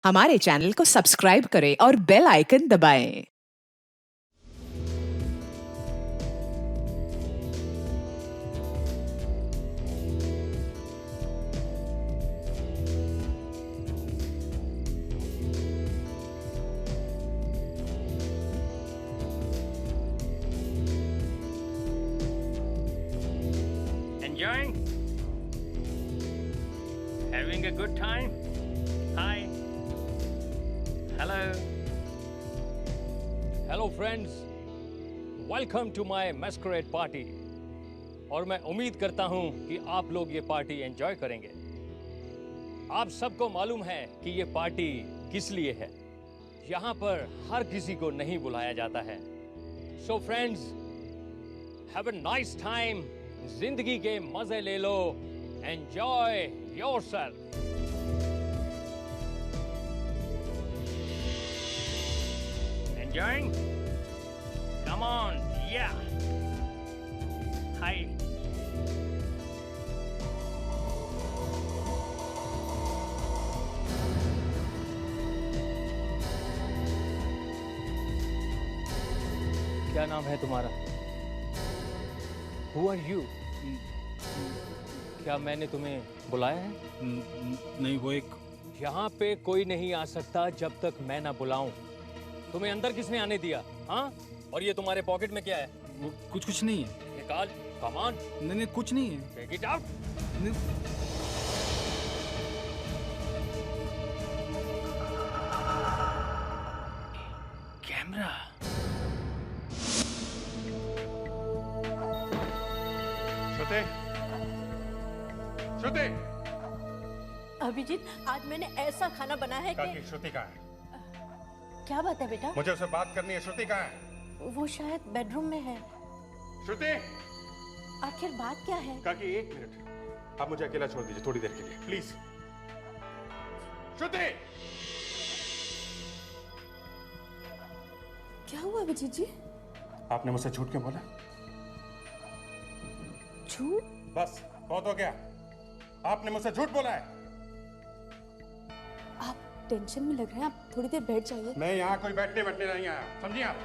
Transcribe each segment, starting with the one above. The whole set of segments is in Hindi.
हमारे चैनल को सब्सक्राइब करें और बेल आइकन दबाएं। Enjoying? Having a good time? Hi. Hello. Hello friends, welcome to my masquerade party. और मैं उम्मीद करता हूं कि आप लोग ये पार्टी एंजॉय करेंगे। आप सबको मालूम है कि ये पार्टी किस लिए है। यहाँ पर हर किसी को नहीं बुलाया जाता है। So friends, have a nice time. जिंदगी के मजे ले लो। Enjoy yourself. Enjoying? Come on, yeah. Hi. क्या नाम है तुम्हारा? Who are you? क्या मैंने तुम्हें बुलाया है? नहीं, वो एक यहाँ पे कोई नहीं आ सकता जब तक मैं ना बुलाऊं। तुम्हें अंदर किसने आने दिया? हाँ? और ये तुम्हारे पॉकेट में क्या है? वो कुछ नहीं है। निकाल। Come on. नहीं, कुछ नहीं है। Take it out. नहीं, कैमरा। श्रुति, श्रुति, अभिजीत, आज मैंने ऐसा खाना बनाया है काकी, कि श्रुति कहाँ है? क्या बात है बेटा? मुझे उससे बात करनी है। श्रुति कहाँ है? वो शायद बेडरूम में है। श्रुति, आखिर बात क्या है? काकी, एक मिनट, आप मुझे अकेला छोड़ दीजिए थोड़ी देर के लिए, प्लीज। श्रुति, क्या हुआ अभिजीत जी? आपने मुझसे झूठ क्यों बोला? झूठ? बस बहुत हो गया। आपने मुझसे झूठ बोला है। आप टेंशन में लग रहे हैं, आप थोड़ी देर बैठ जाइए। मैं यहाँ कोई बैठने नहीं आया, समझिए आप?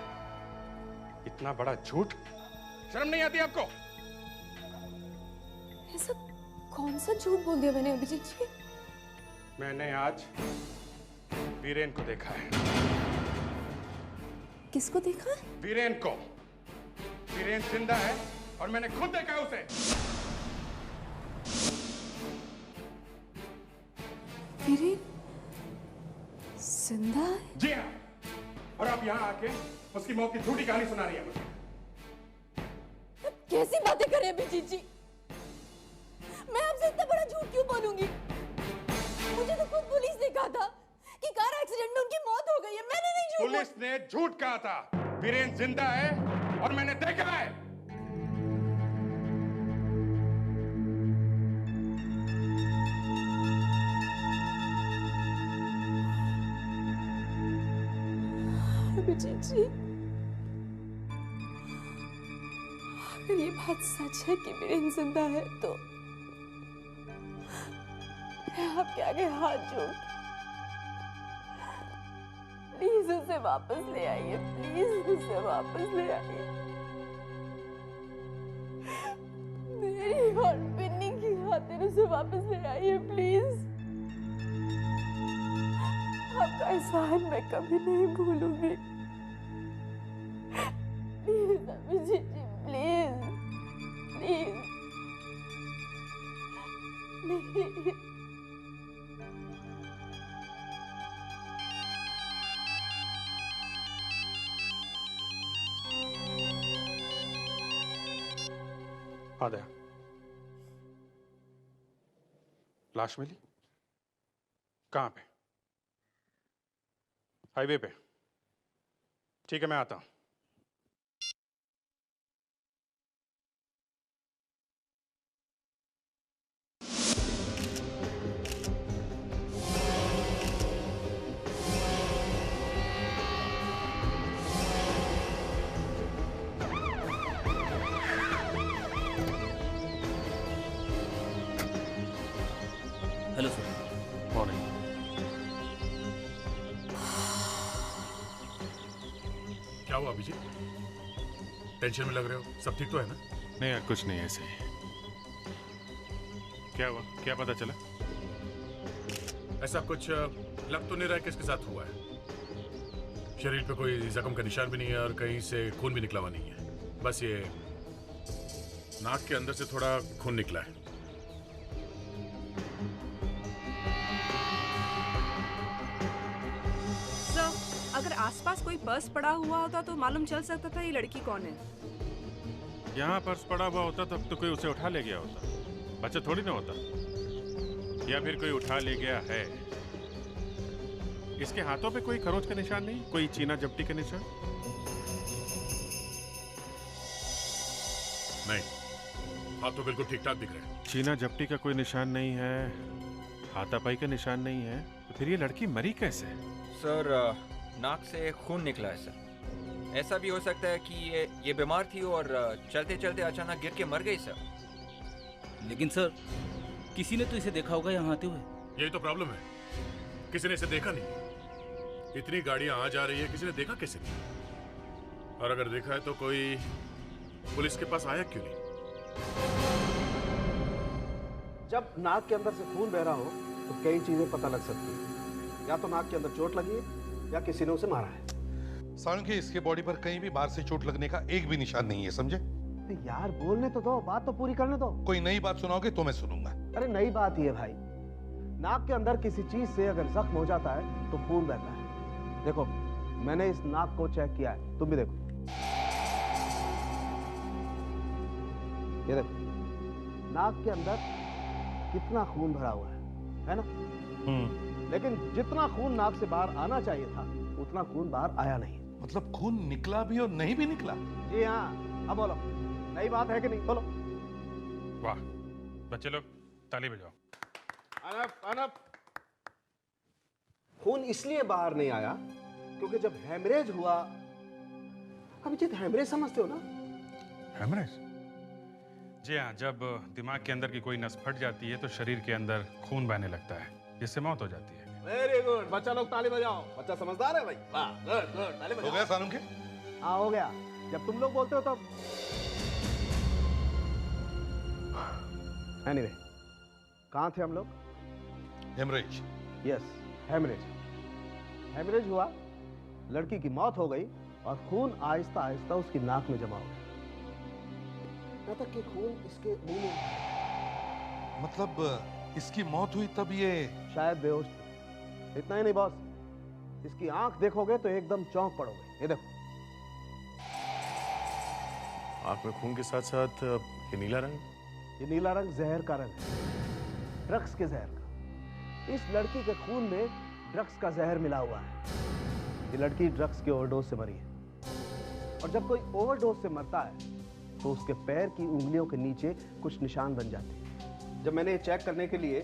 इतना बड़ा झूठ, शर्म नहीं आती आपको? ऐसा कौन सा झूठ बोल दिया मैंने अभिजीत जी? मैंने आज वीरेन को देखा है। किसको देखा? वीरेन को। वीरेन जिंदा है और मैंने खुद देखा है उसे। वीरेन जिंदा है? जी हाँ, और आप यहाँ आके उसकी मौत की झूठी कहानी सुना रही है मुझे। कैसी बातें करें अभिजीत जी? मैं आपसे इतना बड़ा झूठ क्यों बोलूंगी? मुझे तो खुद पुलिस ने कहा था कि कार एक्सीडेंट में उनकी मौत हो गई है। मैंने नहीं झूठ पुलिस ने झूठ कहा था। वीरेन जिंदा है और मैंने देखा है। अभिजीत जी, अगर ये बात सच है कि वीरेन जिंदा है तो मैं आपके आगे हाथ जोड़, प्लीज उसे वापस ले आइए। प्लीज उसे वापस ले आइए। मेरी और पिन्नी की खातिर उसे वापस ले आइए प्लीज। आपका एहसान मैं कभी नहीं भूलूंगी। Please Abhijit ji, please please please. Aadya, लाश मिली? कहाँ पे? हाईवे पे? ठीक है, मैं आता हूं। Hello sir. मॉर्निंग। क्या हुआ अभिजीत? टेंशन में लग रहे हो? सब ठीक तो है ना? नहीं यार, कुछ नहीं, ऐसे ही। क्या हुआ? क्या पता चला? ऐसा कुछ लग तो नहीं रहा है किसके साथ हुआ है। शरीर पे कोई जख्म का निशान भी नहीं है और कहीं से खून भी निकला हुआ नहीं है। बस ये नाक के अंदर से थोड़ा खून निकला है। सर, अगर आसपास कोई पर्स पड़ा हुआ होता तो मालूम चल सकता था ये लड़की कौन है। यहाँ पर्स पड़ा हुआ होता तब तो कोई उसे उठा ले गया होता, बच्चा थोड़ी ना होता। या फिर कोई उठा ले गया है। इसके हाथों पे कोई खरोच का निशान नहीं, कोई चीना जपटी का निशान नहीं, हाथ तो बिल्कुल ठीक ठाक दिख रहे हैं। चीना जपटी का कोई निशान नहीं है, हाथापाई का निशान नहीं है, तो फिर ये लड़की मरी कैसे? सर, नाक से खून निकला है सर। ऐसा भी हो सकता है कि ये बीमार थी और चलते चलते अचानक गिर के मर गई सर। लेकिन सर, किसी ने तो इसे देखा होगा यहाँ आते हुए। यही तो प्रॉब्लम है, किसी ने इसे देखा नहीं। इतनी गाड़ियां आ जा रही है, किसी ने देखा कैसे नहीं? और अगर देखा है तो कोई पुलिस के पास आया क्यों नहीं? जब नाक के अंदर से खून बह रहा हो तो कई चीजें पता लग सकती हैं। या तो नाक के अंदर चोट लगी है या किसी ने उसे मारा है। सालुंखे, इसके बॉडी पर कहीं भी बाहर से चोट लगने का एक भी निशान नहीं है, समझे? यार बोलने तो दो, बात तो पूरी करने दो। कोई नई बात सुनाओगे तो मैं सुनूंगा। अरे नई बात ही है भाई, नाक के अंदर किसी चीज से अगर जख्म हो जाता है तो खून बहता है। देखो, मैंने इस नाक को चेक किया है, तुम भी देखो। ये देखो, नाक के अंदर कितना खून भरा हुआ है ना? लेकिन जितना खून नाक से बाहर आना चाहिए था उतना खून बाहर आया नहीं। मतलब खून निकला भी और नहीं भी निकला? जी हाँ। अब बोलो, नई बात है कि नहीं? बोलो। वाह, बच्चे लोग ताली बजाओ। अनफ। खून इसलिए बाहर नहीं आया क्योंकि जब हेमरेज हुआ, अभिजीत हेमरेज समझते हो ना? हेमरेज? जी हाँ, जब दिमाग के अंदर की कोई नस फट जाती है तो शरीर के अंदर खून बहने लगता है, जिससे मौत हो जाती है। वेरी गुड, बच्चा लोग ताली बजाओ। बच्चा समझदार है भाई। वाह, गुड गुड, ताली बजाओ। हो गया सालुंखे? हाँ हो गया। जब तुम लोग बोलते हो तब। एनीवे, कहाँ थे हम लोग? हेमरेज। Yes, haemorrhage. हेमरेज हुआ, लड़की की मौत हो गई और खून आहिस्ता आहिस्ता उसकी नाक में जमा हो गया। यहाँ तक कि खून इसके मुंह में। मतलब इसकी मौत हुई तब ये शायद बेहोश थी। इतना ही नहीं बॉस, इसकी आंख देखोगे तो एकदम चौंक पड़ोगे। ये देखो, आंख में खून के साथ साथ ये नीला रंग। ये नीला रंग जहर का रंग है, ड्रग्स के जहर का। इस लड़की के खून में ड्रग्स का जहर मिला हुआ है। ये लड़की ड्रग्स के ओवरडोज से मरी है। और जब कोई ओवरडोज से मरता है तो उसके पैर की उंगलियों के नीचे कुछ निशान बन जाते हैं। जब मैंने चेक करने के लिए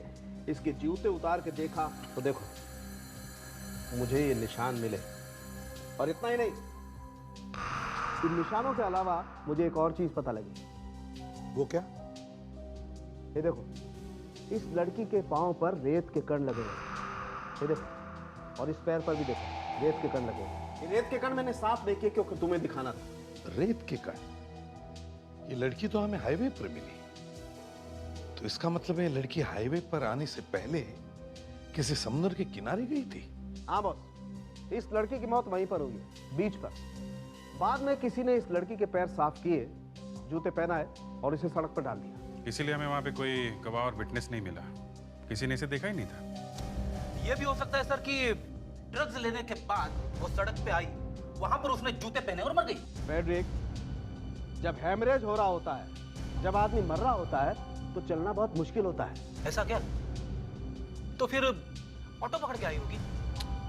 इसके जूते उतार के देखा तो देखो, मुझे ये निशान मिले। और इतना ही नहीं, इन निशानों के अलावा मुझे एक और चीज पता लगी। वो क्या? ये देखो, इस लड़की के पांव पर रेत के कण लगे हुए। ये देखो, और इस पैर पर भी देखो, रेत के कण लगे हुए। ये रेत के कण मैंने साफ देखे क्योंकि तुम्हें दिखाना था। रेत के कण? ये लड़की तो हमें हाईवे पर मिली, तो इसका मतलब है लड़की हाईवे पर आने से पहले किसी समुद्र के किनारे गई थी। हाँ बॉस, इस लड़की की मौत वहीं पर हुई है, बीच पर। बाद में किसी ने इस लड़की के पैर साफ किए, जूते पहनाए और इसे सड़क पर डाल दिया। इसीलिए हमें वहाँ पे कोई गवाह और विटनेस नहीं मिला, किसी ने इसे देखा ही नहीं था। ये भी हो सकता है सर कि ड्रग्स लेने के बाद वो सड़क पे आई, वहां पर उसने जूते पहने और मर गई। फ्रेडरिक, जब हेमरेज हो रहा होता है, जब आदमी मर रहा होता है तो चलना बहुत मुश्किल होता है। ऐसा क्या? तो फिर ऑटो पकड़ के आई होगी।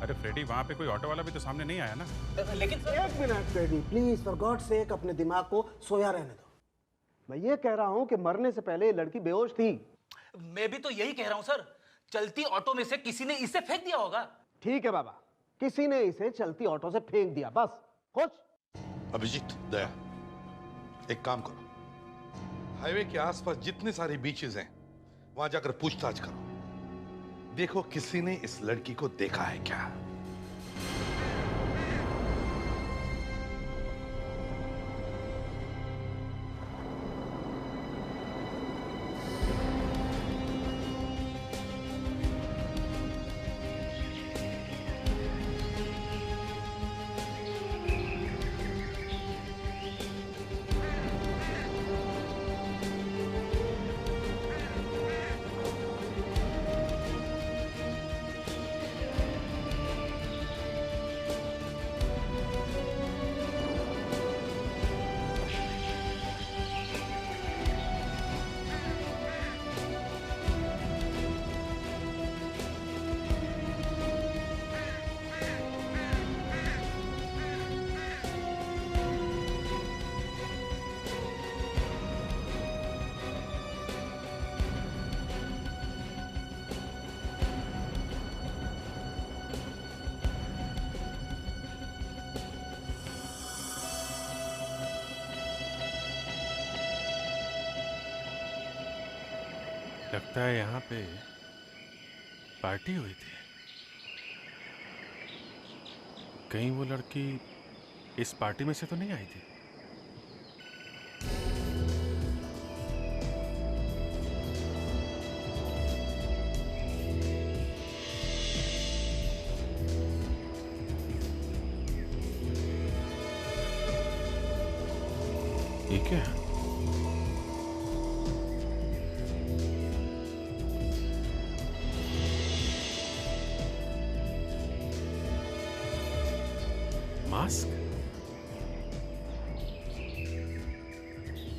अरे फ्रेडी, वहाँ पे कोई ऑटो वाला भी तो सामने नहीं आया ना। लेकिन एक minute Freddie, please for god sake अपने दिमाग को सोया रहने दो। मैं ये कह रहा हूँ कि मरने से पहले ये लड़की बेहोश थी। मैं भी तो यही कह रहा हूँ सर, चलती ऑटो में से किसी ने इसे फेंक दिया होगा। ठीक है बाबा, किसी ने इसे चलती ऑटो से फेंक दिया, बस। खुश? अभिजीत, दया, एक काम करो, हाईवे के आसपास जितने सारे बीचेस हैं वहां जाकर पूछताछ करो। देखो किसी ने इस लड़की को देखा है क्या। लगता है यहाँ पे पार्टी हुई थी। कहीं वो लड़की इस पार्टी में से तो नहीं आई थी? ये क्या है? मास्क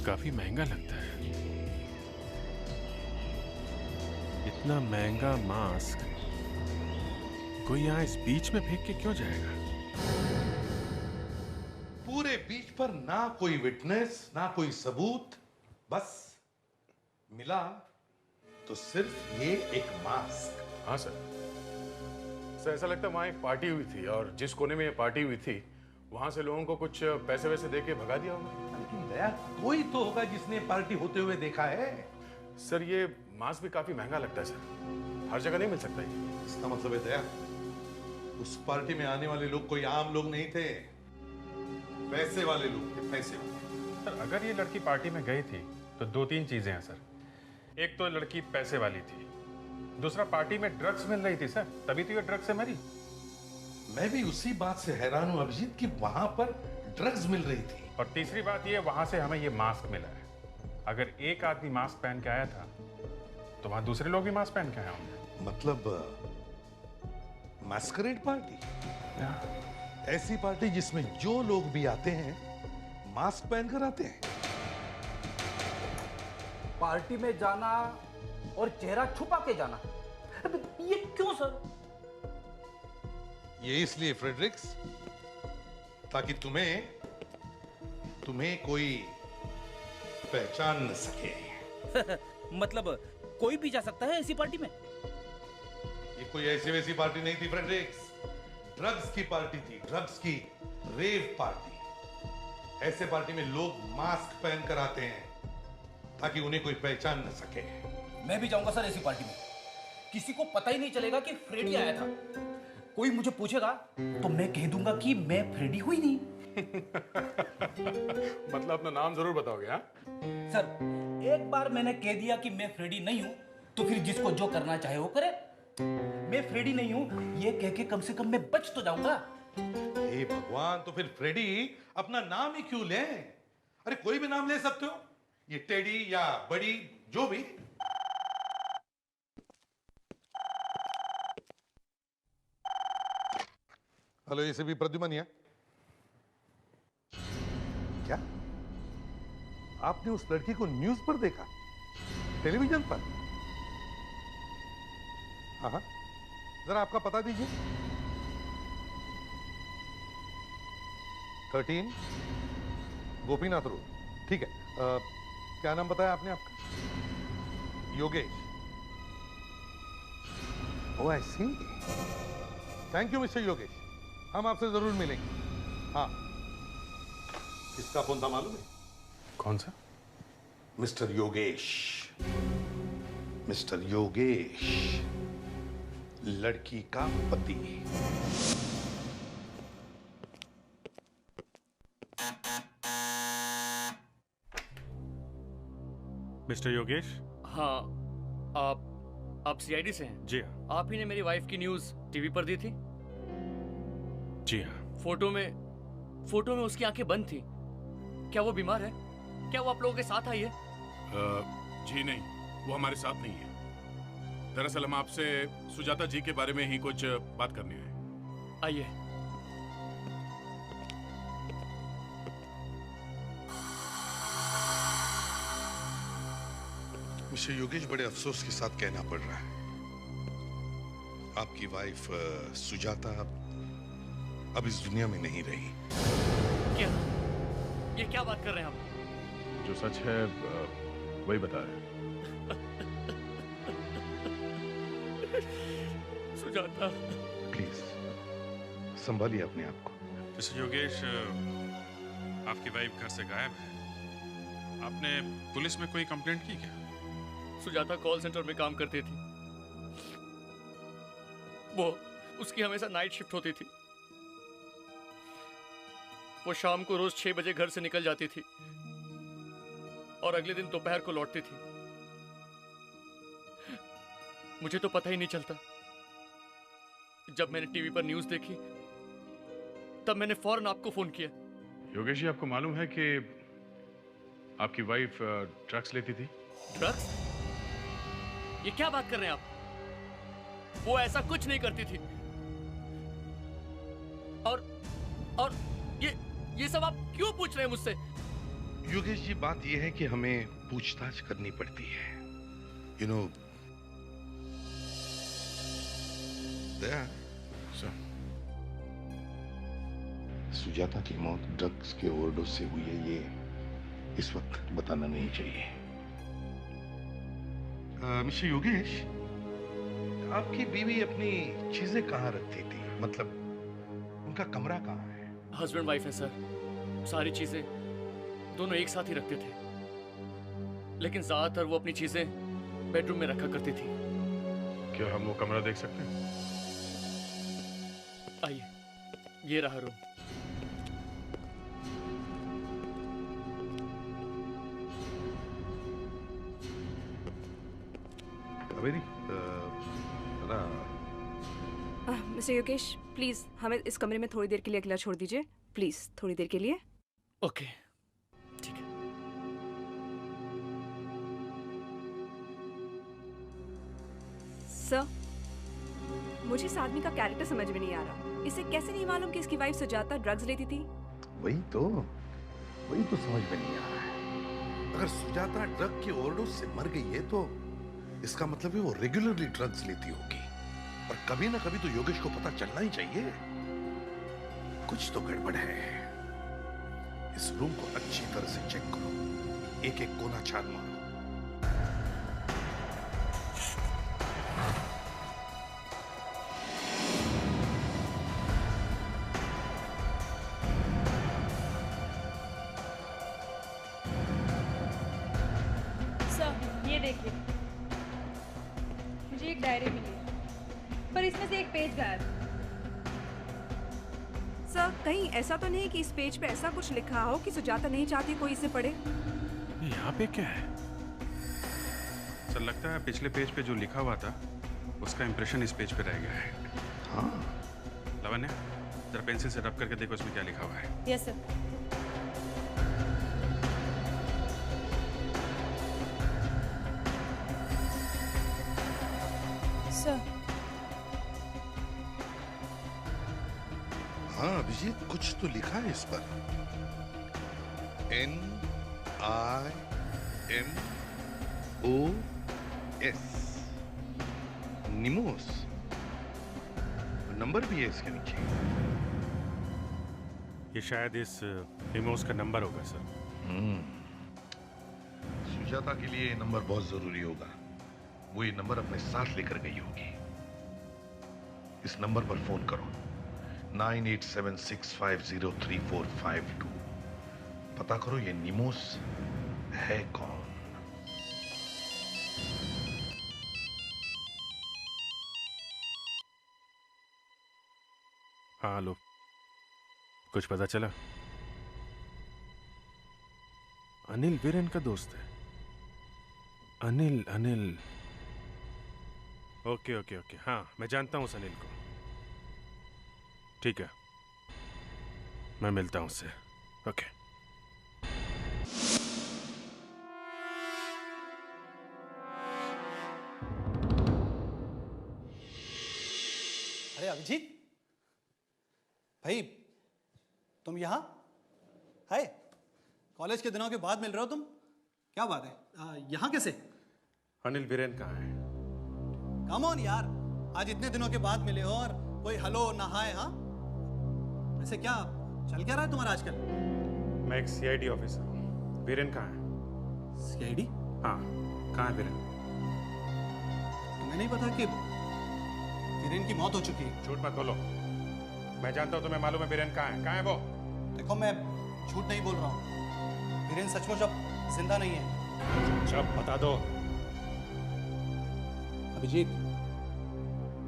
काफी महंगा लगता है। इतना महंगा मास्क कोई यहाँ इस बीच में फेंक के क्यों जाएगा? पूरे बीच पर ना कोई विटनेस ना कोई सबूत, बस मिला तो सिर्फ ये एक मास्क। हाँ सर, ऐसा लगता है वहां एक पार्टी हुई थी और जिस कोने में ये पार्टी हुई थी वहां से लोगों को कुछ पैसे वैसे दे के भगा दिया होगा। लेकिन दया, कोई तो होगा जिसने पार्टी होते हुए देखा है। सर ये मास्क भी काफी महंगा लगता है सर, हर जगह नहीं मिल सकता ये। इसका मतलब है दया, उस पार्टी में आने वाले लोग कोई आम लोग नहीं थे, पैसे वाले लोग थे, पैसे वाले। सर अगर ये लड़की पार्टी में गई थी तो दो तीन चीजें हैं सर। एक तो लड़की पैसे वाली थी, दूसरा पार्टी में ड्रग्स मिल रही थी सर, तभी तो ये ड्रग्स से मरी। मैं भी उसी बात से हैरान हूं अभिजीत कि वहां पर ड्रग्स मिल रही थी। और तीसरी बात ये, वहां से हमें ये मास्क मिला है। अगर एक आदमी मास्क पहन के आया था तो वहां दूसरे लोग भी मास्क पहन के आए होंगे। मतलब मैस्करेड पार्टी, ऐसी पार्टी जिसमें जो लोग भी आते हैं मास्क पहनकर आते हैं। पार्टी में जाना और चेहरा छुपा के जाना, ये क्यों सर? ये इसलिए फ्रेडरिक्स, ताकि तुम्हें कोई पहचान न सके। मतलब कोई भी जा सकता है ऐसी पार्टी में? ये कोई ऐसी वैसी पार्टी नहीं थी फ्रेडरिक्स, ड्रग्स की पार्टी थी, ड्रग्स की रेव पार्टी। ऐसे पार्टी में लोग मास्क पहनकर आते हैं ताकि उन्हें कोई पहचान न सके। मैं भी जाऊंगा सर ऐसी पार्टी में, किसी को पता ही नहीं चलेगा कि फ्रेडी आया था। कोई मुझे पूछेगा तो मैं कह दूंगा कि मैं फ्रेडी हुई नहीं। मतलब अपना नाम जरूर बताओगे? हाँ सर, एक बार मैंने कह दिया कि मैं फ्रेडी नहीं हूं तो फिर जिसको जो करना चाहे वो करे। मैं फ्रेडी नहीं हूं ये कह के कम से कम मैं बच तो जाऊंगा। हे भगवान, तो फिर फ्रेडी अपना नाम ही क्यों ले? अरे कोई भी नाम ले सकते हो, ये टेडी या बड़ी, जो भी। हेलो, ये भी प्रद्युमन है क्या? आपने उस लड़की को न्यूज पर देखा, टेलीविजन पर? हाँ, जरा आपका पता दीजिए। 13 गोपीनाथ रोड, ठीक है। क्या नाम बताया आपने आपका? योगेश। ओह आई सी, थैंक यू मिस्टर योगेश, हम आपसे जरूर मिलेंगे। हाँ, किसका फोन था मालूम है? कौन सा? मिस्टर योगेश। मिस्टर योगेश, लड़की का पति। मिस्टर योगेश? हाँ, आप सीआईडी से हैं? जी हाँ। आप ही ने मेरी वाइफ की न्यूज टीवी पर दी थी? जी हाँ। फोटो में उसकी आंखें बंद थी। क्या वो बीमार है? क्या वो आप लोगों के साथ आई है? जी नहीं, वो हमारे साथ नहीं है। दरअसल हम आपसे सुजाता जी के बारे में ही कुछ बात करनी है। आइए। मिस्टर योगेश, बड़े अफसोस के साथ कहना पड़ रहा है, आपकी वाइफ सुजाता अब इस दुनिया में नहीं रही। क्या? ये क्या बात कर रहे हैं आप? जो सच है वही बता रहे हैं। सुजाता, प्लीज संभालिए अपने आप को। मिस्टर योगेश, आपकी वाइफ घर से गायब है। आपने पुलिस में कोई कंप्लेंट की क्या? सुजाता कॉल सेंटर में काम करती थी। वो उसकी हमेशा नाइट शिफ्ट होती थी। वो शाम को रोज 6 बजे घर से निकल जाती थी और अगले दिन दोपहर को लौटती थी। मुझे तो पता ही नहीं चलता। जब मैंने टीवी पर न्यूज़ देखी तब मैंने फौरन आपको फोन किया। योगेश जी, आपको मालूम है कि आपकी वाइफ ड्रग्स लेती थी? ड्रग्स? ये क्या बात कर रहे हैं आप? वो ऐसा कुछ नहीं करती थी। और ये सब आप क्यों पूछ रहे हैं मुझसे? योगेश जी, बात यह है कि हमें पूछताछ करनी पड़ती है। यू नो सुजाता की मौत ड्रग्स के ओवरडोज से हुई है, ये इस वक्त बताना नहीं चाहिए। मिस्टर योगेश, आपकी बीवी अपनी चीजें कहाँ रखती थी? मतलब उनका कमरा कहाँ है? हस्बैंड वाइफ है सर। सारी चीजें दोनों एक साथ ही रखते थे, लेकिन ज्यादातर वो अपनी चीजें बेडरूम में रखा करती थी। क्या हम वो कमरा देख सकते हैं? आइए, ये रहा रूम। मिस्टर योगेश, प्लीज हमें इस कमरे में थोड़ी देर के लिए अकेला छोड़ दीजिए। प्लीज थोड़ी देर के लिए। ओके, ठीक है। सर, मुझे इस आदमी का कैरेक्टर समझ में नहीं आ रहा। इसे कैसे नहीं मालूम कि इसकी वाइफ सुजाता ड्रग्स लेती थी? वही तो समझ में नहीं आ रहा है। अगर सुजाता ड्रग के ओवरडोज से मर गई है तो इसका मतलब है वो रेगुलरली ड्रग्स लेती होगी, और कभी ना कभी तो योगेश को पता चलना ही चाहिए। कुछ तो गड़बड़ है। इस रूम को अच्छी तरह से चेक करो, एक एक कोना छान मारो। सर, ये देखिए, मुझे एक डायरी मिली है, पर इसमें से एक पेज गायब है। सर, कहीं ऐसा तो नहीं कि इस पेज पे ऐसा कुछ लिखा हो कि सुजाता नहीं चाहती कोई इसे पढ़े? यहाँ पे क्या है? सर, लगता है पिछले पेज पे जो लिखा हुआ था उसका इंप्रेशन इस पेज पे रह गया है। हाँ। लावण्य, जरा पेंसिल से रब करके देखो इसमें क्या लिखा हुआ है। Yes sir. सर, हाँ अभिजीत, कुछ तो लिखा है इस पर। NIMOS, निमोस। नंबर भी है इसके नीचे। ये शायद इस निमोस का नंबर होगा सर। सुजाता के लिए ये नंबर बहुत जरूरी होगा। वो ये नंबर अपने साथ लेकर गई होगी। इस नंबर पर फोन करो, 9876503452। पता करो ये निमोस है कौन। हाँ, लो, कुछ पता चला? अनिल वीरेन का दोस्त है। अनिल। ओके। हाँ, मैं जानता हूँ उस अनिल को। ठीक है, मैं मिलता हूँ उससे। ओके। अरे अभिजीत भाई, तुम यहाँ? हाय, कॉलेज के दिनों के बाद मिल रहे हो तुम? क्या बात है, यहाँ कैसे? अनिल वीरेन कहाँ है? कम ऑन यार, आज इतने दिनों के बाद मिले हो और कोई हेलो ना हाय। हाँ, वैसे क्या चल क्या रहा है तुम्हारा आजकल? मैं एक सीआईडी ऑफिसर हूँ। वीरेन कहाँ है? सीआईडी? हाँ, कहाँ है वीरेन? तुम्हें नहीं पता कि वीरेन की मौत हो चुकी है? झूठ मत बोलो, मैं जानता हूँ, तुम्हें मालूम है वीरेन कहाँ है। कहाँ है वो? देखो, मैं झूठ नहीं बोल रहा हूँ। वीरेन सचमुच अब जिंदा नहीं है। चुप, बता दो। अभिजीत,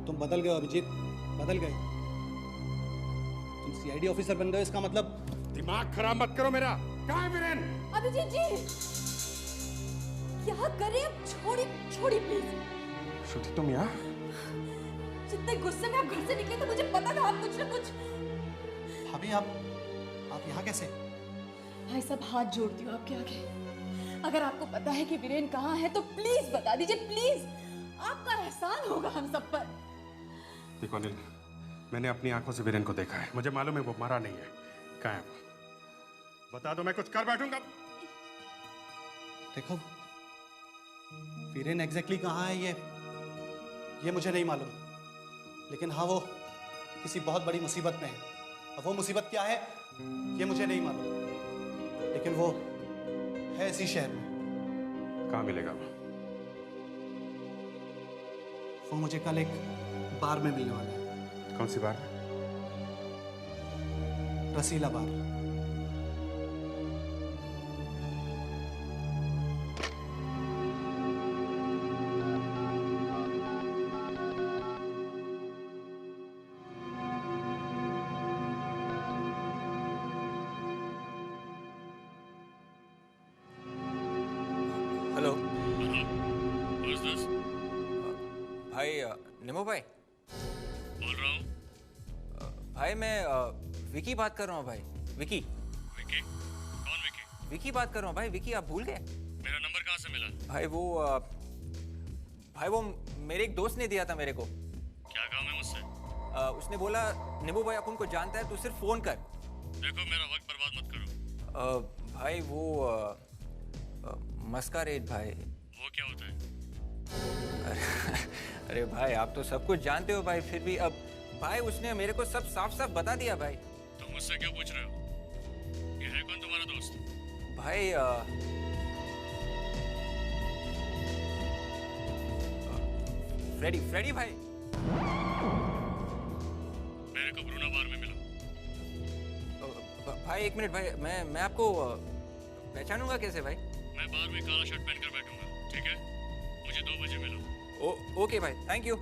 तुम बदल गए हो अभिजीत, बदल गए। तुम सीआईडी ऑफिसर बन गए, इसका मतलब। दिमाग खराब मत करो मेरा। कहाँ है वीरेन? अभिजीत जी, क्या करें अब? छोड़िए प्लीज। श्रुति तुम यहाँ? जितने गुस्से में आप घर से निकले थे, मुझे पता था आप कुछ ना कुछ। भाभी, आप यहाँ कैसे? भाई साहब, हाथ जोड़ती हूँ आपके आगे। अगर आपको पता है कि वीरेन कहाँ है तो प्लीज बता दीजिए, प्लीज। आपका एहसान होगा हम सब पर। देखो अनिल, मैंने अपनी आंखों से वीरेन को देखा है। मुझे मालूम है वो मरा नहीं है। कहाँ है वो? बता दो, मैं कुछ कर बैठूंगा। देखो, वीरेन एग्जैक्टली कहाँ है ये मुझे नहीं मालूम, लेकिन हाँ, वो किसी बहुत बड़ी मुसीबत में है। अब वो मुसीबत क्या है ये मुझे नहीं मालूम, लेकिन वो है इसी शहर में। कहाँ मिलेगा वो? वो मुझे कल एक बार में मिलने वाला है। कौन सी बार? रसीला बार। Hello Who's this? भाई, निमो भाई बोल रहा हूँ। भाई मैं विकी बात कर रहा हूँ भाई। विकी विकी? कौन विकी? विकी बात कर रहा हूँ भाई। विकी आप भूल गए? मेरा नंबर कहाँ से मिला? भाई वो मेरे एक दोस्त ने दिया था मेरे को। क्या काम है मुझसे? उसने बोला निमो भाई अपन को जानता है, तू सिर्फ फोन कर। देखो मेरा वक्त बर्बाद मत करो। भाई वो मस्कारेड भाई। वो क्या होता है? अरे भाई, आप तो सब कुछ जानते हो भाई, फिर भी अब भाई उसने मेरे को सब साफ साफ बता दिया भाई। तुम मुझसे क्यों पूछ रहे हो? ये है कौन तुम्हारा दोस्त? भाई फ्रेडी भाई। मेरे को ब्रूना बार में मिलो। भाई एक मिनट भाई, मैं आपको पहचानूंगा कैसे भाई? मैं बार में काला शर्ट पहनकर बैठूंगा, ठीक है? मुझे 2 बजे मिलो। ओके भाई, थैंक यू।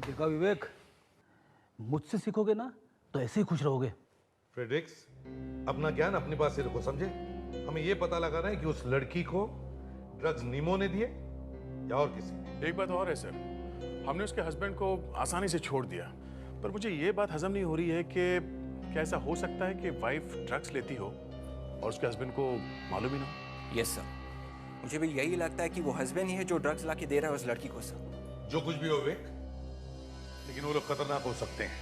देखा विवेक, मुझसे सीखोगे ना तो ऐसे ही खुश रहोगे। फ्रेडरिक्स, अपना ज्ञान अपने पास ही रखो, समझे? हमें यह पता लगाना है कि उस लड़की को ड्रग्स नीमो ने दिए या और किसी। एक बात और है सर, हमने उसके हस्बैंड को आसानी से छोड़ दिया, पर मुझे ये बात हजम नहीं हो रही है कि क्या ऐसा हो सकता है कि वाइफ ड्रग्स लेती हो और उसके हस्बैंड को मालूम ही ना हो? यस सर, मुझे भी यही लगता है कि वो हस्बैंड ही है जो ड्रग्स लाके दे रहा है उस लड़की को सर। जो कुछ भी हो विवेक, लेकिन वो लोग खतरनाक हो सकते हैं,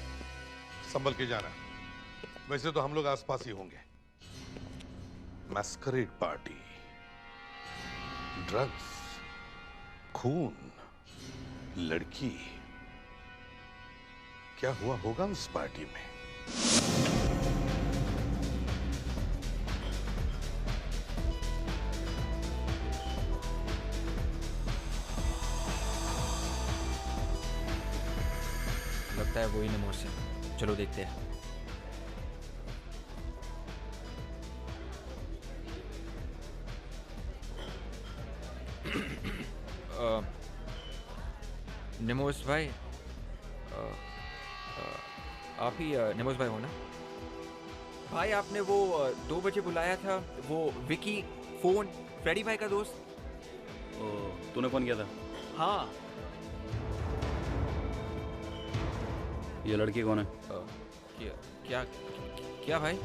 संभल के जाना। वैसे तो हम लोग आसपास ही होंगे। मैस्करेड पार्टी, ड्रग्स, खून, लड़की, क्या हुआ होगा उस पार्टी में? लगता है वही निमो से। चलो देखते हैं। निमोस भाई, आप ही निमोस भाई हो ना? भाई आपने वो 2 बजे बुलाया था, वो विकी फोन, फ्रेडी भाई का दोस्त। तूने फोन किया था? हाँ। ये लड़की कौन है? क्या भाई?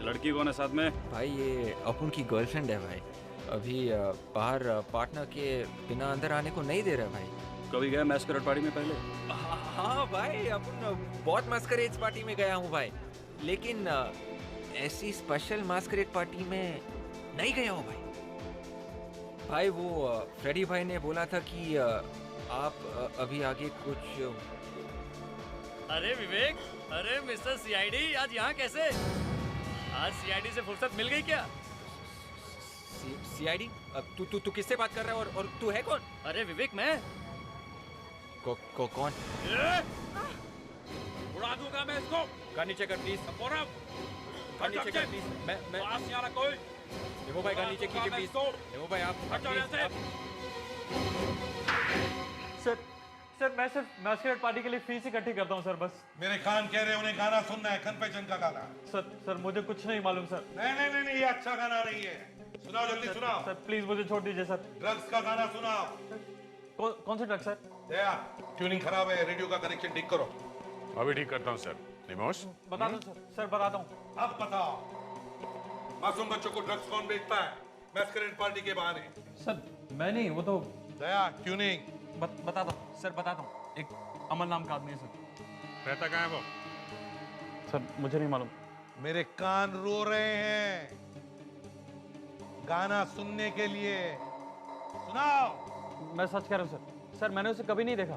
लड़की कौन है साथ में? भाई ये अपुन की गर्लफ्रेंड है भाई। अभी बाहर पार्टनर के बिना अंदर आने को नहीं दे रहा भाई। कभी गया मैस्करेड पार्टी में पहले? हाँ भाई, अपुन बहुत मैस्करेड पार्टी में गया हूँ भाई, लेकिन ऐसी स्पेशल मैस्करेड पार्टी में नहीं गया हूँ भाई। भाई वो फ्रेडी भाई ने बोला था कि आप अभी आगे कुछ। अरे विवेक, अरे मिस्टर सीआईडी, आज यहाँ कैसे? आज सीआईडी से फुर्सत मिल गई क्या? सीआईडी? तू किससे बात कर रहा है और तू है कौन? अरे विवेक, मैं कौन? उड़ा दूंगा मैं इसको। गन नीचे कर प्लीज। गन नीचे कर प्लीज। मैं पास नहीं आ रहा कोई। निमो भाई गन नीचे कीजिए प्लीज। निमो भाई आप हट जाओ यहाँ से। सर मैं सिर्फ मैस्करेड पार्टी के लिए फीस इकट्ठी करता हूँ सर, बस। मेरे कान कह रहे हैं उन्हें गाना सुनना है, कन्फेशन का गाना। सर मुझे कुछ नहीं मालूम सर। नहीं, ये अच्छा गाना नहीं है। सुनाओ जल्दी, सुनाओ। सर प्लीज मुझे छोड़ दीजिए सर। ड्रग्स का गाना सुनाओ। कौन सा ड्रग्स सर? दया, ट्यूनिंग खराब है, रेडियो का कनेक्शन ठीक करो। अभी ठीक करता हूँ सर। निमोश, बता दो सर बताता हूँ। अब बताओ, मासूम बच्चों को ड्रग्स कौन बेचता है मैस्करेड पार्टी के बहाने? सर मैं नहीं, वो तो दया, ट्यूनिंग बताता हूँ सर, बताता हूँ। एक अमन नाम का आदमी है सर। रहता कहाँ है वो? सर मुझे नहीं मालूम। मेरे कान रो रहे हैं गाना सुनने के लिए। सुनाओ। मैं सच कह रहा हूँ सर मैंने उसे कभी नहीं देखा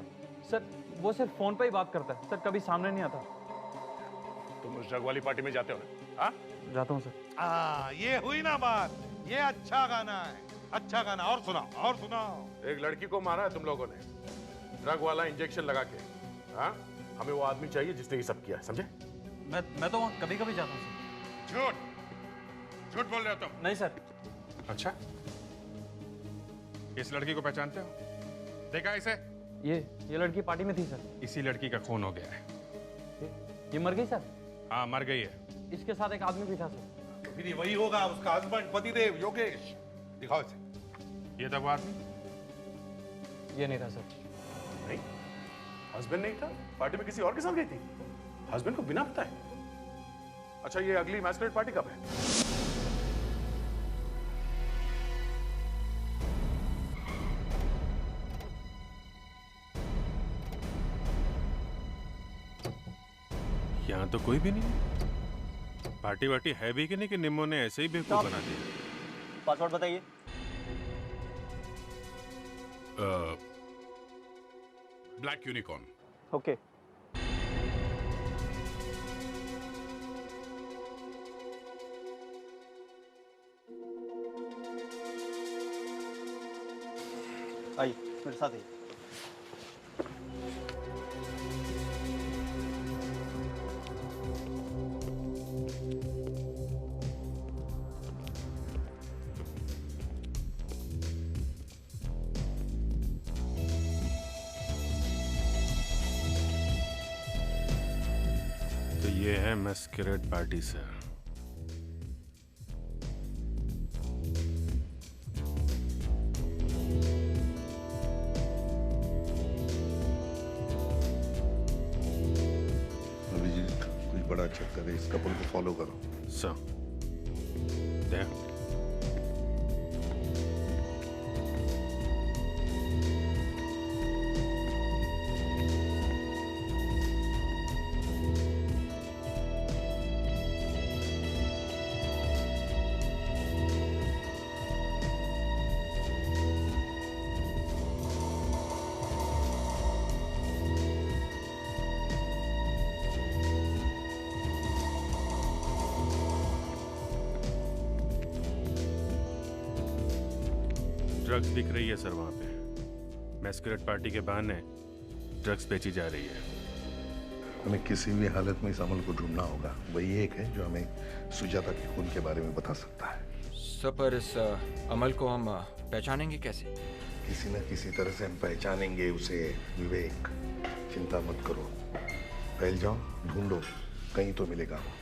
सर, वो सिर्फ फोन पे ही बात करता है सर, कभी सामने नहीं आता। तुम उस ड्रग वाली पार्टी में जाते हो ना? हाँ? जाता हूँ सर। ये हुई ना बात। ये अच्छा गाना है, अच्छा गाना। और सुनाओ, और सुनाओ। एक लड़की को मारा है तुम लोगों ने, ड्रग वाला इंजेक्शन लगा के। हाँ? हमें वो आदमी चाहिए जिसने ये सब किया, समझे? मैं तो वहाँ कभी जाता हूँ सर। झूठ बोल रहे हो तुम? नहीं सर। अच्छा, इस लड़की को पहचानते हो? देखा इसे? ये लड़की पार्टी में थी सर। इसी लड़की का खून हो गया है। ये मर गई सर? हाँ, मर गई है। इसके साथ एक आदमी भी था सर। तो फिर ये वही होगा, उसका हस्बैंड, पतिदेव, योगेश। दिखाओ इसे। ये था वो आदमी? ये नहीं था सर। नहीं, हस्बैंड नहीं था? पार्टी में किसी और के साथ गई थी? हस्बैंड को बिना पता है? अच्छा, ये अगली मैस्करेड पार्टी कब है? यहाँ तो कोई भी नहीं। पार्टी वार्टी है भी कि नहीं कि निम्मो ने ऐसे ही बेवकूफ बना दिया? पासवर्ड बताइए। Black unicorn. ओके। आइए मेरे साथ आइए। तो ये है मैस्करेड पार्टी सर। अभिजीत, कुछ बड़ा चक्कर है, इस कपल को फॉलो करो। सर, ड्रग्स बिक रही है सर वहाँ पे। मैस्करेड पार्टी के बहाने ड्रग्स बेची जा रही है। हमें किसी भी हालत में इस अमल को ढूंढना होगा। वही एक है जो हमें सुजाता के खून के बारे में बता सकता है। सर पर इस अमल को हम पहचानेंगे कैसे? किसी न किसी तरह से हम पहचानेंगे उसे। विवेक, चिंता मत करो, फैल जाओ, ढूंढो, कहीं तो मिलेगा वो।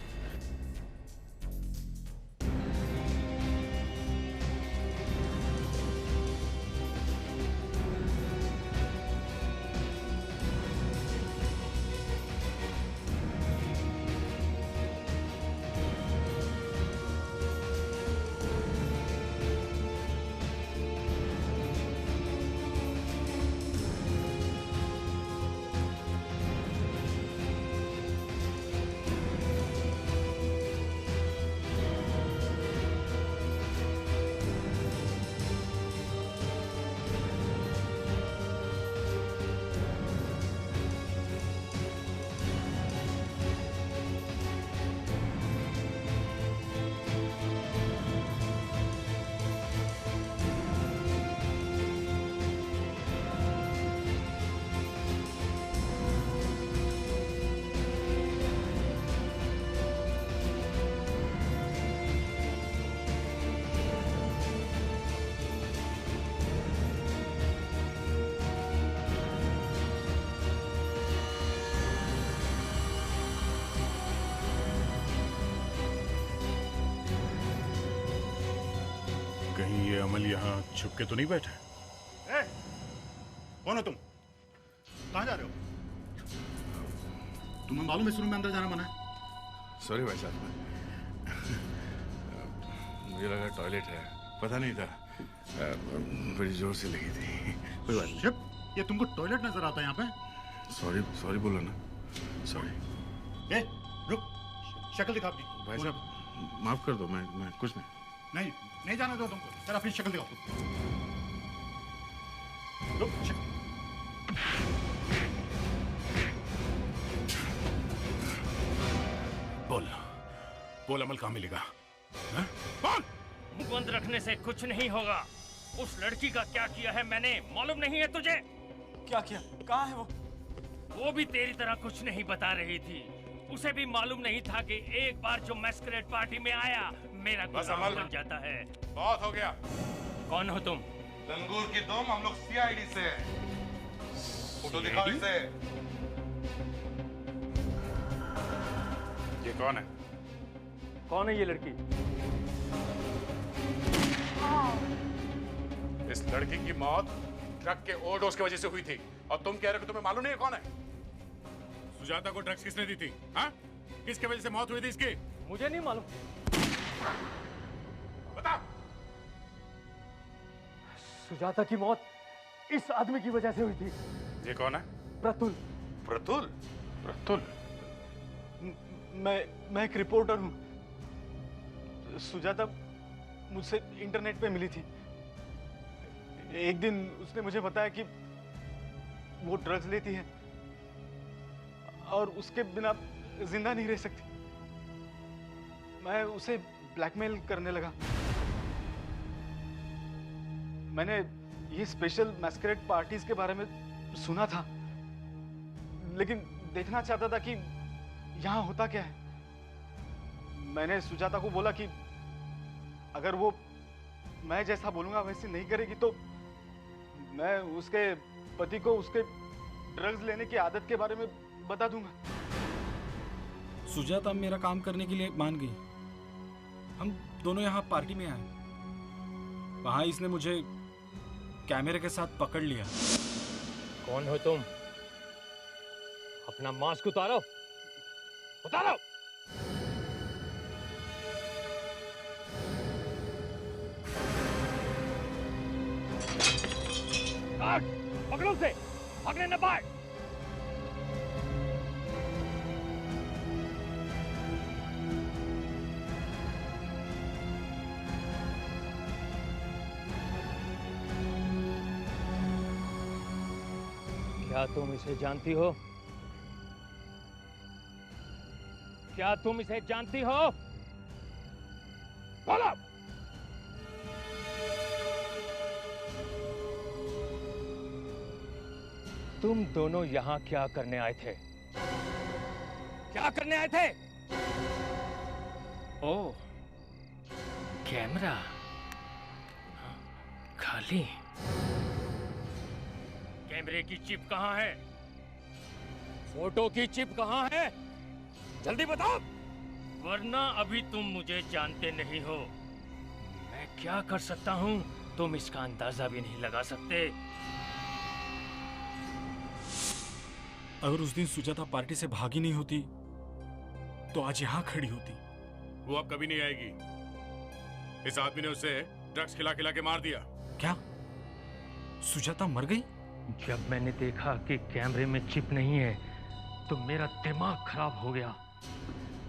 अमल यहाँ छुप के तो नहीं बैठा? कौन हो तुम? कहाँ जा रहे हो? तुम्हें मालूम है इस रूम में अंदर जाना मना है? सॉरी भाई साहब, मुझे लगा टॉयलेट है, पता नहीं था। बड़ी जोर से लगी थी। कोई बात नहीं। शिप, ये तुमको टॉयलेट नजर आता है यहाँ पे? सॉरी सॉरी बोलो ना। सॉरी। ए, रुक, शक्ल दिखा अपनी। भाई साहब माफ कर दो, मैं कुछ नहीं। नहीं जाने दो तुमको। चल अपनी शक्ल दिखाओ। रुक, बोल अमल कहाँ मिलेगा? बोल! मुंह बंद रखने से कुछ नहीं होगा। उस लड़की का क्या किया है मैंने मालूम नहीं है तुझे? क्या किया? कहाँ है वो? वो भी तेरी तरह कुछ नहीं बता रही थी। उसे भी मालूम नहीं था कि एक बार जो मैस्करेड पार्टी में आया मेरा गुलाम बन जाता है। बहुत हो गया। कौन हो तुम? लंगूर की दुम, हम लोग सीआईडी से हैं। फोटो दिखाओ इसे। ये कौन है? कौन है ये लड़की? इस लड़की की मौत ड्रग के ओवरडोज की वजह से हुई थी और तुम कह रहे हो तुम्हें मालूम नहीं है कौन है? सुजाता को ड्रग्स किसने दी थी? हाँ? किसके वजह से मौत हुई थी इसकी? मुझे नहीं मालूम। बता। सुजाता की मौत इस आदमी की वजह से हुई थी। ये कौन है? प्रतुल। प्रतुल? प्रतुल? मैं एक रिपोर्टर हूँ। सुजाता मुझसे इंटरनेट पे मिली थी। एक दिन उसने मुझे बताया कि वो ड्रग्स लेती है और उसके बिना जिंदा नहीं रह सकती। मैं उसे ब्लैकमेल करने लगा। मैंने ये स्पेशल मैस्करेड पार्टीज के बारे में सुना था, लेकिन देखना चाहता था कि यहाँ होता क्या है। मैंने सुजाता को बोला कि अगर वो मैं जैसा बोलूंगा वैसे नहीं करेगी तो मैं उसके पति को उसके ड्रग्स लेने की आदत के बारे में बता दूंगा। सुजाता मेरा काम करने के लिए मान गई। हम दोनों यहाँ पार्टी में आए। वहां इसने मुझे कैमरे के साथ पकड़ लिया। कौन हो तुम? अपना मास्क उतारो। उतारो। पकड़ो उसे, भागने न पाए। क्या तुम इसे जानती हो? क्या तुम इसे जानती हो? बोलो। तुम दोनों यहाँ क्या करने आए थे? क्या करने आए थे? ओह, कैमरा खाली। कैमरे की चिप कहाँ है? फोटो की चिप कहाँ है? जल्दी बताओ, वरना अभी तुम मुझे जानते नहीं हो। मैं क्या कर सकता हूँ तुम इसका अंदाजा भी नहीं लगा सकते। अगर उस दिन सुजाता पार्टी से भागी नहीं होती तो आज यहाँ खड़ी होती। वो अब कभी नहीं आएगी। इस आदमी ने उसे ड्रग्स खिला खिला के मार दिया। क्या सुजाता मर गई? जब मैंने देखा कि कैमरे में चिप नहीं है तो मेरा दिमाग खराब हो गया।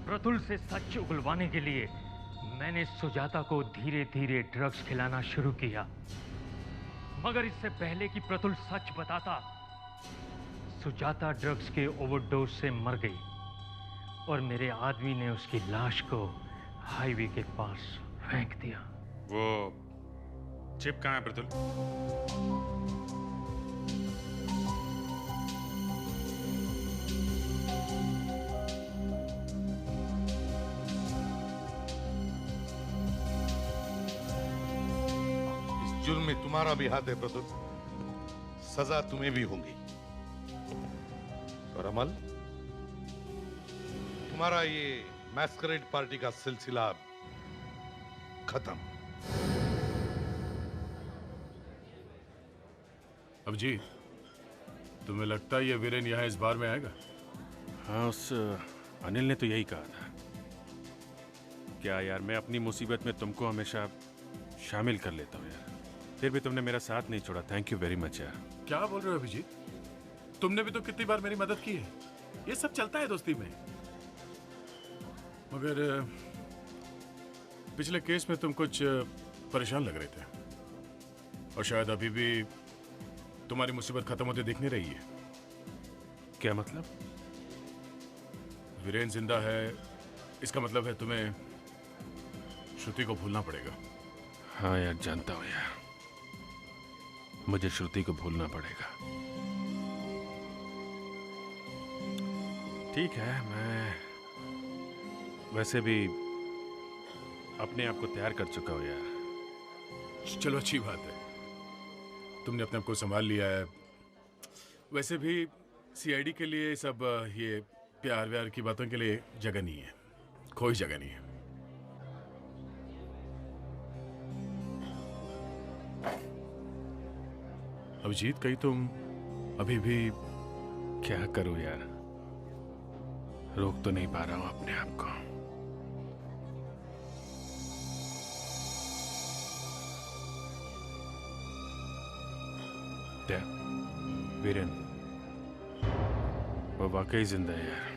प्रतुल से सच उगलवाने के लिए मैंने सुजाता को धीरे धीरे ड्रग्स खिलाना शुरू किया, मगर इससे पहले कि प्रतुल सच बताता, सुजाता ड्रग्स के ओवरडोज से मर गई और मेरे आदमी ने उसकी लाश को हाईवे के पास फेंक दिया। वो चिप कहाँ है प्रतुल? जुर्म में तुम्हारा भी हाथ है प्रतुल, सजा तुम्हें भी होगी। और अमल, तुम्हारा ये मैस्करेड पार्टी का सिलसिला खत्म। अभिजीत, तुम्हें लगता है ये वीरेन यहाँ इस बार में आएगा? हाँ, उस अनिल ने तो यही कहा था। क्या यार, मैं अपनी मुसीबत में तुमको हमेशा शामिल कर लेता हूँ यार, फिर भी तुमने मेरा साथ नहीं छोड़ा। थैंक यू वेरी मच यार। क्या बोल रहे हो अभिजीत? तुमने भी तो कितनी बार मेरी मदद की है। ये सब चलता है दोस्ती में। मगर पिछले केस में तुम कुछ परेशान लग रहे थे, और शायद अभी भी तुम्हारी मुसीबत खत्म होते दिख नहीं रही है। क्या मतलब? वीरेन जिंदा है, इसका मतलब है तुम्हें श्रुति को भूलना पड़ेगा। हाँ यार, जानता हूँ यार, मुझे श्रुति को भूलना पड़ेगा। ठीक है, मैं वैसे भी अपने आप को तैयार कर चुका हूँ यार। चलो अच्छी बात है, तुमने अपने आप को संभाल लिया है। वैसे भी सीआईडी के लिए सब ये प्यार व्यार की बातों के लिए जगह नहीं है, कोई जगह नहीं है। अभिजीत, कहीं तुम अभी भी? क्या करूं यार, रोक तो नहीं पा रहा हूं अपने आप को। क्या वीरेन, वो वाकई जिंदा है यार।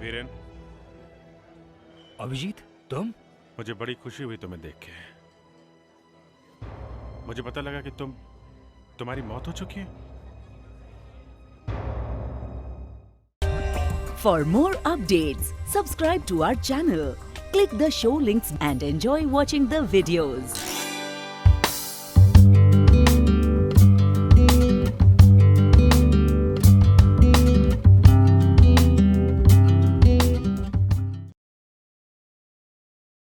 वीरेन। अभिजीत, तुम? मुझे बड़ी खुशी हुई तुम्हें देख के। मुझे पता लगा कि तुम्हारी मौत हो चुकी है। For more updates, subscribe to our channel, click the show links and enjoy watching the videos.